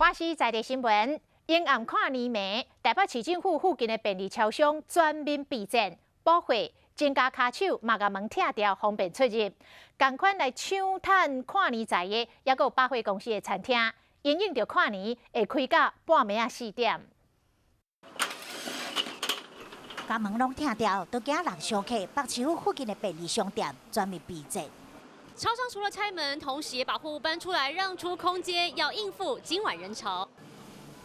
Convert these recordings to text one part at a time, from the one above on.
我是在地新闻，阴暗看年暝，台北市政府附近的便利超商全面备战，补货，增加卡手，嘛甲门拆掉，方便出入。同款来抢趁看年财的，也有百货公司的餐厅，因应着看年会开到半暝4点。把门拢拆掉，都惊人小客。北市府附近的便利商店全面备战。 超商除了拆门，同时也把货物搬出来，让出空间，要应付今晚人潮。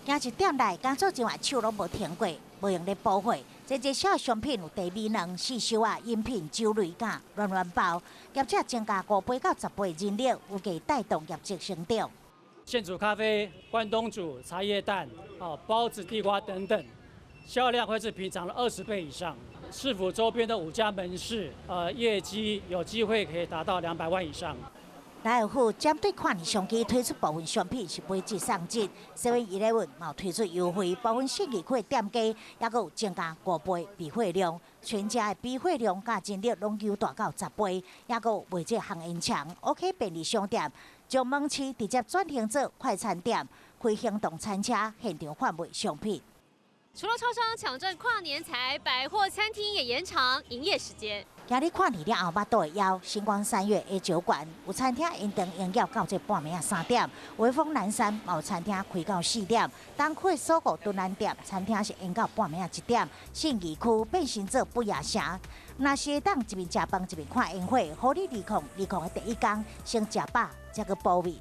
今一点来，工作前晚手拢无停过，无用咧补货。这小商品有茶米卵、四烧啊、饮品、酒类架、软包，业者增加5倍到10倍人力，有计带动业绩成长。现煮咖啡、关东煮、茶叶蛋、包子、地瓜等等，销量会是平常的20倍以上。 市府周边的5家门市，业绩有机会可以达到200万以上。来有府针对看年商机推出部分商品是买1送1 ，7-11嘛推出优惠，部分信义区店家也有增加5倍备货量，全家的备货量甲人力拢有大到10倍，也有卖这行延长。OK 便利商店将门市直接转型做快餐店，开行动餐车现场贩卖商品。 除了超商抢占跨年财，百货餐厅也延长营业时间。今日跨年了后，巴肚会枵，星光3月 A 酒馆有餐厅延长营业到这半暝3点，威风南山有餐厅开到4点，东区搜狗敦南店餐厅是延到半暝1点，信义区变成做不夜城。若是会当一边食饭一边看烟火，互你利空的第一天先食饱，才去补位。